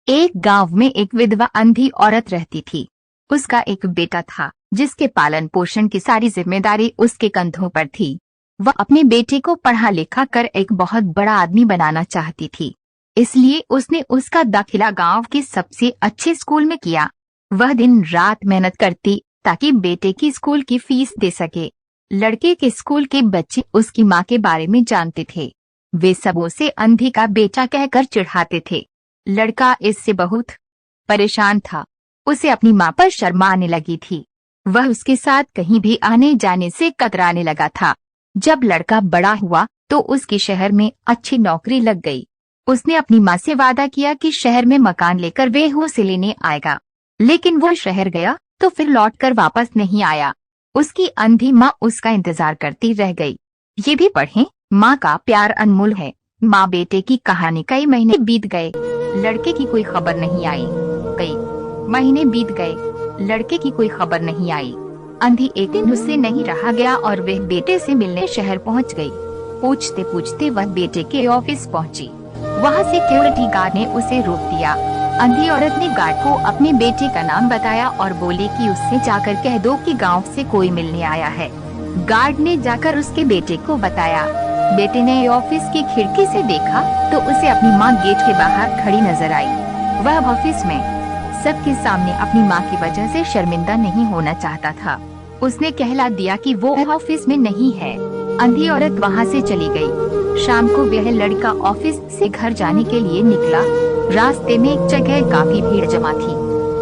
एक गांव में एक विधवा अंधी औरत रहती थी। उसका एक बेटा था जिसके पालन पोषण की सारी जिम्मेदारी उसके कंधों पर थी। वह अपने बेटे को पढ़ा लिखा कर एक बहुत बड़ा आदमी बनाना चाहती थी, इसलिए उसने उसका दाखिला गांव के सबसे अच्छे स्कूल में किया। वह दिन रात मेहनत करती ताकि बेटे की स्कूल की फीस दे सके। लड़के के स्कूल के बच्चे उसकी माँ के बारे में जानते थे। वे सब उसे अंधी का बेटा कहकर चिढ़ाते थे। लड़का इससे बहुत परेशान था। उसे अपनी माँ पर शर्म आने लगी थी। वह उसके साथ कहीं भी आने जाने से कतराने लगा था। जब लड़का बड़ा हुआ तो उसकी शहर में अच्छी नौकरी लग गई। उसने अपनी माँ से वादा किया कि शहर में मकान लेकर वे उसे लेने आएगा, लेकिन वह शहर गया तो फिर लौटकर वापस नहीं आया। उसकी अंधी माँ उसका इंतजार करती रह गई। ये भी पढ़ें, माँ का प्यार अनमोल है। माँ बेटे की कहानी। कई महीने बीत गए, लड़के की कोई खबर नहीं आई। कई महीने बीत गए, लड़के की कोई खबर नहीं आई। अंधी एक दिन उससे नहीं रहा गया और वह बेटे से मिलने शहर पहुंच गई। पूछते पूछते वह बेटे के ऑफिस पहुंची। वहां सिक्योरिटी गार्ड ने उसे रोक दिया। अंधी औरत ने गार्ड को अपने बेटे का नाम बताया और बोली कि उससे जाकर कह दो कि गांव से कोई मिलने आया है। गार्ड ने जाकर उसके बेटे को बताया। बेटे ने ऑफिस की खिड़की से देखा तो उसे अपनी माँ गेट के बाहर खड़ी नजर आई। वह ऑफिस में सबके सामने अपनी माँ की वजह से शर्मिंदा नहीं होना चाहता था। उसने कहला दिया कि वो ऑफिस में नहीं है। अंधी औरत वहाँ से चली गई। शाम को वह लड़का ऑफिस से घर जाने के लिए निकला। रास्ते में एक जगह काफी भीड़ जमा थी।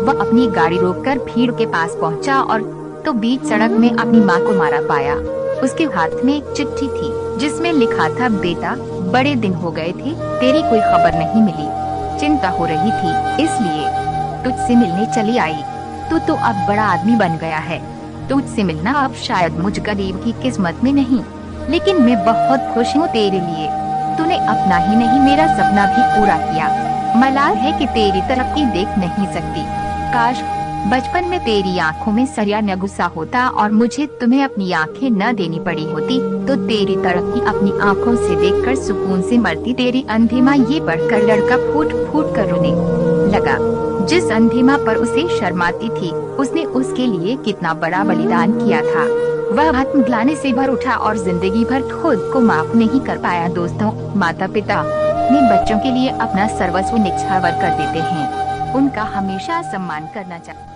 वह अपनी गाड़ी रोककर भीड़ के पास पहुँचा और तो बीच सड़क में अपनी माँ को मारा पाया। उसके हाथ में एक चिट्ठी थी जिसमें लिखा था, बेटा बड़े दिन हो गए थे, तेरी कोई खबर नहीं मिली। चिंता हो रही थी इसलिए तुझसे मिलने चली आई। तू तो अब बड़ा आदमी बन गया है। तुझसे मिलना अब शायद मुझ गरीब की किस्मत में नहीं, लेकिन मैं बहुत खुश हूँ तेरे लिए। तूने अपना ही नहीं मेरा सपना भी पूरा किया। मलाल है कि तेरी तरक्की देख नहीं सकती। काश बचपन में तेरी आँखों में सरिया न गुस्सा होता और मुझे तुम्हें अपनी आँखें न देनी पड़ी होती तो तेरी तरक्की अपनी आँखों से देखकर सुकून से मरती। तेरी अंधी माँ। ये पढ़कर लड़का फूट फूट कर रोने लगा। जिस अंधी माँ पर उसे शर्माती थी, उसने उसके लिए कितना बड़ा बलिदान किया था। वह आत्मग्लानि से भर उठा और जिंदगी भर खुद को माफ नहीं कर पाया। दोस्तों, माता पिता अपने बच्चों के लिए अपना सर्वस्व निछावर कर देते हैं। उनका हमेशा सम्मान करना चाहिए।